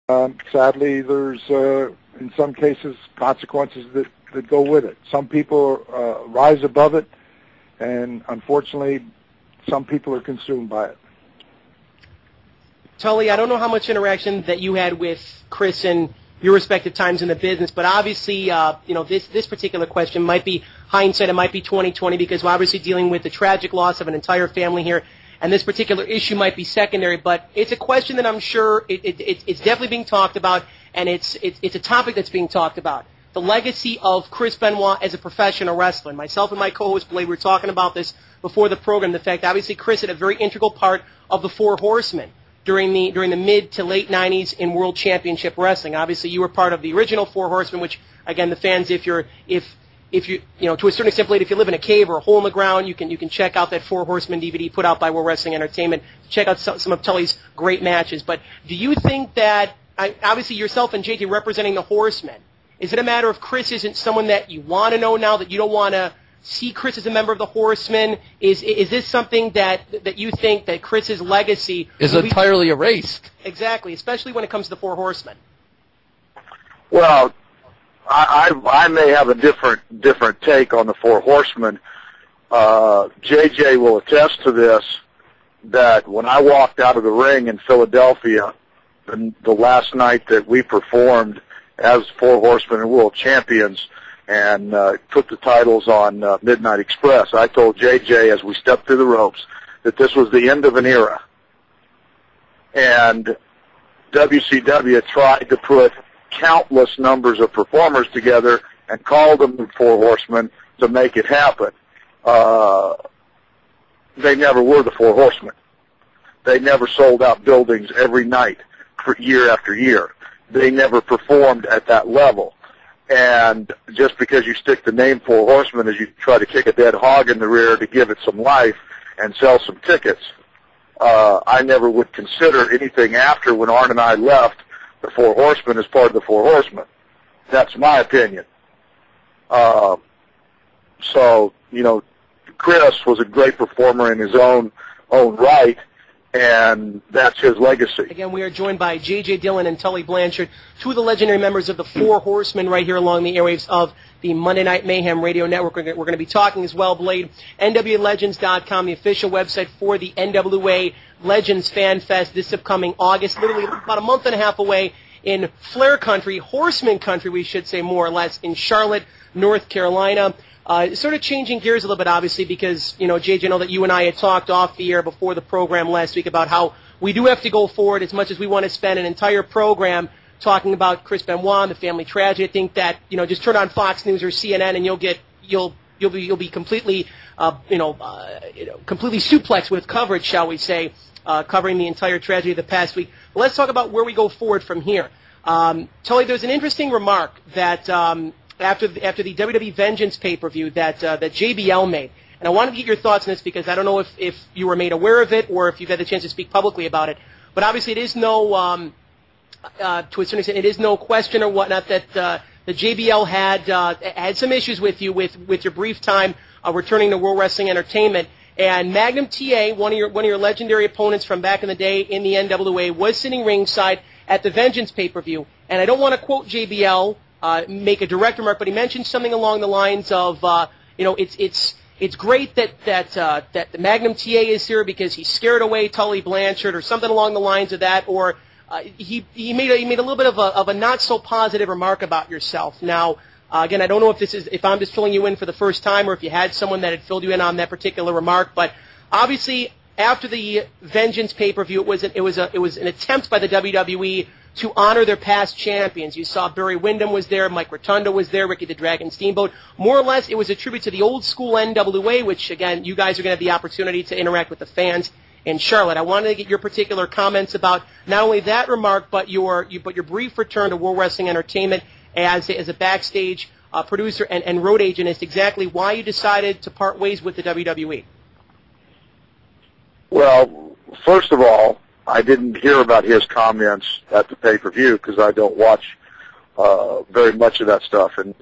Sadly, there's, in some cases, consequences that go with it. Some people rise above it, and unfortunately, some people are consumed by it. Tully, I don't know how much interaction that you had with Chris in your respective times in the business, but obviously, this particular question might be hindsight. It might be 20/20 because we're obviously dealing with the tragic loss of an entire family here, and this particular issue might be secondary. But it's a question that I'm sure it's definitely being talked about, and it's a topic that's being talked about. The legacy of Chris Benoit as a professional wrestler. And myself and my co-host Blade were talking about this before the program. The fact, obviously, Chris had a very integral part of the Four Horsemen during the mid to late 90s in World Championship Wrestling. Obviously, you were part of the original Four Horsemen, which, again, the fans, if you to a certain extent, Blade, if you live in a cave or a hole in the ground, you can check out that Four Horsemen DVD put out by World Wrestling Entertainment. Check out some of Tully's great matches. But do you think that, obviously, yourself and JT representing the Horsemen, is it a matter of Chris isn't someone that you want to know now, that you don't want to see Chris as a member of the Horsemen? Is this something that you think that Chris's legacy is entirely erased? Exactly, especially when it comes to the Four Horsemen. Well, I may have a different take on the Four Horsemen. JJ will attest to this, that when I walked out of the ring in Philadelphia, the last night that we performed as Four Horsemen and World Champions, and put the titles on Midnight Express, I told JJ as we stepped through the ropes that this was the end of an era. And WCW tried to put countless numbers of performers together and called them the Four Horsemen to make it happen. They never were the Four Horsemen. They never sold out buildings every night for year after year. They never performed at that level. And just because you stick the name Four Horsemen as you try to kick a dead hog in the rear to give it some life and sell some tickets, I never would consider anything after when Arn and I left the Four Horsemen as part of the Four Horsemen. That's my opinion. So, Chris was a great performer in his own right, and that's his legacy. Again, we are joined by J.J. Dillon and Tully Blanchard, two of the legendary members of the Four Horsemen right here along the airwaves of the Monday Night Mayhem radio network. We're going to be talking as well, Blade, NWALegends.com, the official website for the NWA Legends Fan Fest this upcoming August, literally about a month and a half away in Flair Country, Horseman Country, we should say more or less, in Charlotte, North Carolina. Sort of changing gears a little bit, obviously, because, JJ, I know that you and I had talked off the air before the program last week about how we do have to go forward as much as we want to spend an entire program talking about Chris Benoit and the family tragedy. I think that, just turn on Fox News or CNN and you'll be completely, completely suplexed with coverage, shall we say, covering the entire tragedy of the past week. But let's talk about where we go forward from here. Tully, there's an interesting remark that, after the WWE Vengeance pay-per-view that JBL made. And I wanted to get your thoughts on this because I don't know if you were made aware of it or if you've had the chance to speak publicly about it. But obviously it is no, to a certain extent, it is no question or whatnot that the JBL had some issues with you with your brief time returning to World Wrestling Entertainment. And Magnum TA, one of your legendary opponents from back in the day in the NWA, was sitting ringside at the Vengeance pay-per-view. And I don't want to quote JBL, make a direct remark, but he mentioned something along the lines of, it's great that the Magnum TA is here because he scared away Tully Blanchard, or something along the lines of that, or he made a little bit of a not so positive remark about yourself. Now, again, I don't know if I'm just filling you in for the first time, or if you had someone that had filled you in on that particular remark, but obviously after the Vengeance pay-per-view, it was an attempt by the WWE to honor their past champions. You saw Barry Windham was there, Mike Rotundo was there, Ricky the Dragon Steamboat. More or less, it was a tribute to the old school NWA, which, again, you guys are going to have the opportunity to interact with the fans in Charlotte. I wanted to get your particular comments about not only that remark, but your brief return to World Wrestling Entertainment as a backstage producer and road agent, as to exactly why you decided to part ways with the WWE. Well, first of all, I didn't hear about his comments at the pay-per-view because I don't watch very much of that stuff and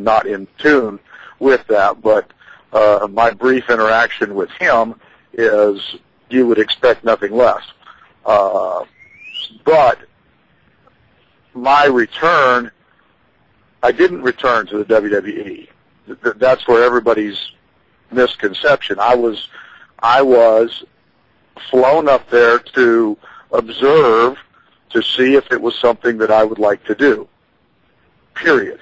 not in tune with that. But my brief interaction with him is you would expect nothing less. But my return, I didn't return to the WWE. That's where everybody's misconception. I was flown up there to observe, to see if it was something that I would like to do. Period.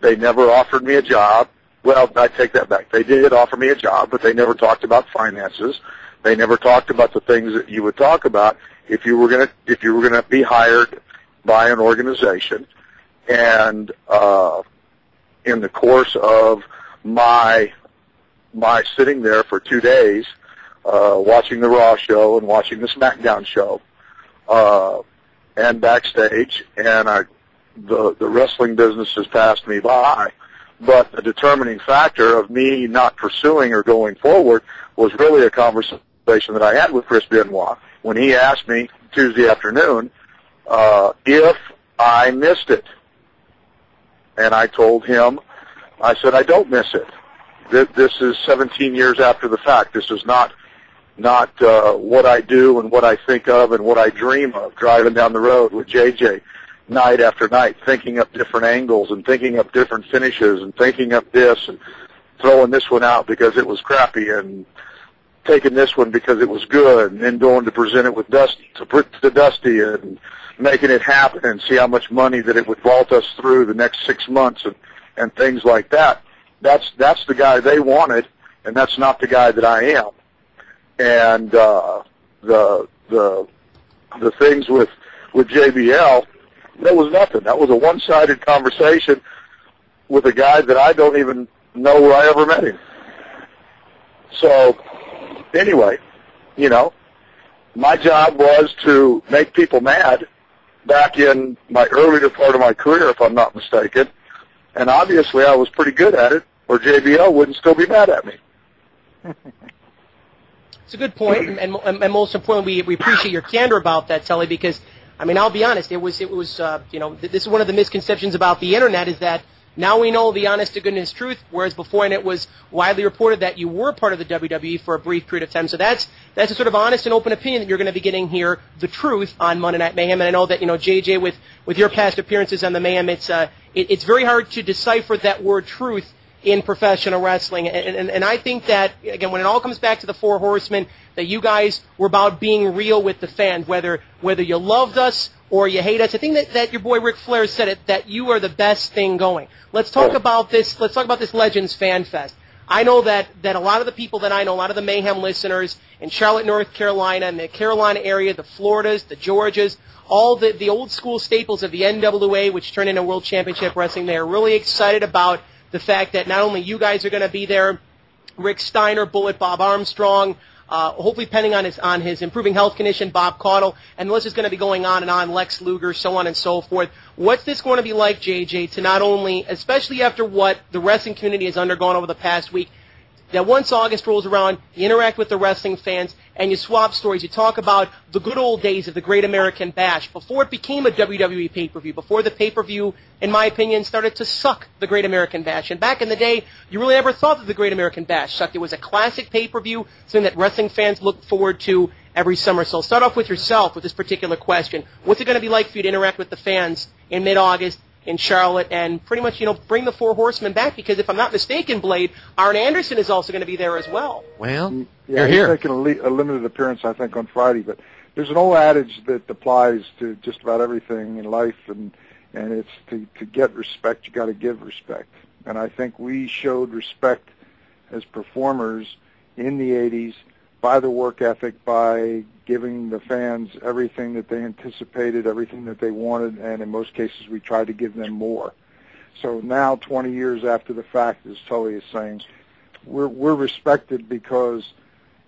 They never offered me a job. Well, I take that back. They did offer me a job, but they never talked about finances. They never talked about the things that you would talk about if you were gonna be hired by an organization. And in the course of my sitting there for 2 days, watching the Raw show and watching the SmackDown show, and backstage, and the wrestling business has passed me by. But the determining factor of me not pursuing or going forward was really a conversation that I had with Chris Benoit when he asked me Tuesday afternoon if I missed it. And I told him, I said, I don't miss it. This is 17 years after the fact. This is not what I do and what I think of and what I dream of, driving down the road with JJ night after night, thinking up different angles and thinking up different finishes and thinking up this and throwing this one out because it was crappy and taking this one because it was good and then going to present it with Dusty, to Dusty and making it happen and see how much money that it would vault us through the next 6 months and things like that. That's the guy they wanted, and that's not the guy that I am. And the things with JBL, that was nothing. That was a one-sided conversation with a guy that I don't even know where I ever met him. So, anyway, my job was to make people mad back in my earlier part of my career, if I'm not mistaken. And obviously I was pretty good at it, or JBL wouldn't still be mad at me. It's a good point, and most importantly, we appreciate your candor about that, Tully, because, I'll be honest, it was this is one of the misconceptions about the Internet is that now we know the honest-to-goodness truth, whereas before and it was widely reported that you were part of the WWE for a brief period of time. So that's a sort of honest and open opinion that you're going to be getting here, the truth on Monday Night Mayhem. And I know that, JJ, with your past appearances on the Mayhem, it's very hard to decipher that word truth in professional wrestling. And I think that, again, when it all comes back to the Four Horsemen, that you guys were about being real with the fans, whether you loved us or you hate us. I think that your boy Ric Flair said it, that you are the best thing going. Let's talk about this. Let's talk about this Legends Fan Fest. I know that a lot of the people that I know, a lot of the Mayhem listeners in Charlotte, North Carolina, and the Carolina area, the Floridas, the Georgias, all the old school staples of the NWA, which turned into World Championship Wrestling, they are really excited about the fact that not only you guys are going to be there, Rick Steiner, Bullet Bob Armstrong, hopefully pending on his improving health condition, Bob Caudle, and the list is going to be going on and on, Lex Luger, so on and so forth. What's this going to be like, JJ, to not only, especially after what the wrestling community has undergone over the past week, that once August rolls around, you interact with the wrestling fans, and you swap stories. You talk about the good old days of the Great American Bash, before it became a WWE pay-per-view, before the pay-per-view, in my opinion, started to suck the Great American Bash. And back in the day, you really never thought that the Great American Bash sucked. It was a classic pay-per-view, something that wrestling fans look forward to every summer. So I'll start off with yourself with this particular question. What's it going to be like for you to interact with the fans in mid-August in Charlotte and pretty much, bring the Four Horsemen back? Because if I'm not mistaken, Blade, Arn Anderson is also going to be there as well. Well, yeah, he's making a limited appearance, I think, on Friday. But there's an old adage that applies to just about everything in life, and it's to get respect, you got to give respect. And I think we showed respect as performers in the 80s by the work ethic, by giving the fans everything that they anticipated, everything that they wanted, and in most cases we tried to give them more. So now, 20 years after the fact, as Tully is saying, we're respected because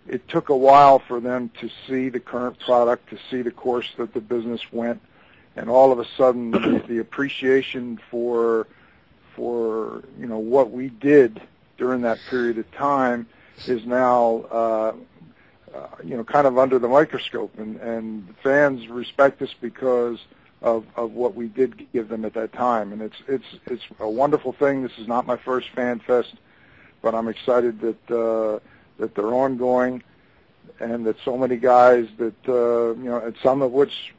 it took a while for them to see the current product, to see the course that the business went, and all of a sudden the appreciation for what we did during that period of time is now kind of under the microscope, and fans respect us because of what we did give them at that time, and it's a wonderful thing. This is not my first fan fest, but I'm excited that they're ongoing, and that so many guys that and some of which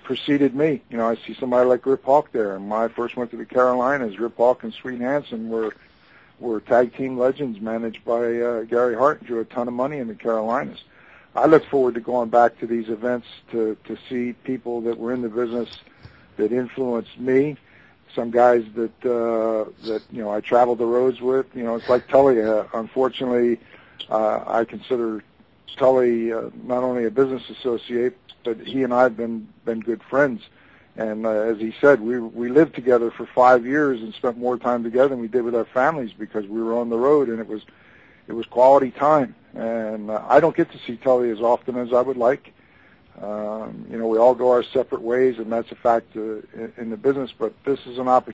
preceded me. You know, I see somebody like Rip Hawk there. And when I first went to the Carolinas, Rip Hawk and Sweet Hansen were tag team legends managed by Gary Hart, and drew a ton of money in the Carolinas. I look forward to going back to these events to see people that were in the business that influenced me. Some guys that you know I traveled the roads with. You know, it's like Tully. Unfortunately, I consider Tully not only a business associate, but he and I have been good friends. And as he said, we lived together for 5 years and spent more time together than we did with our families because we were on the road, and it was quality time. And I don't get to see Tully as often as I would like. You know, we all go our separate ways, and that's a fact in the business. But this is an opportunity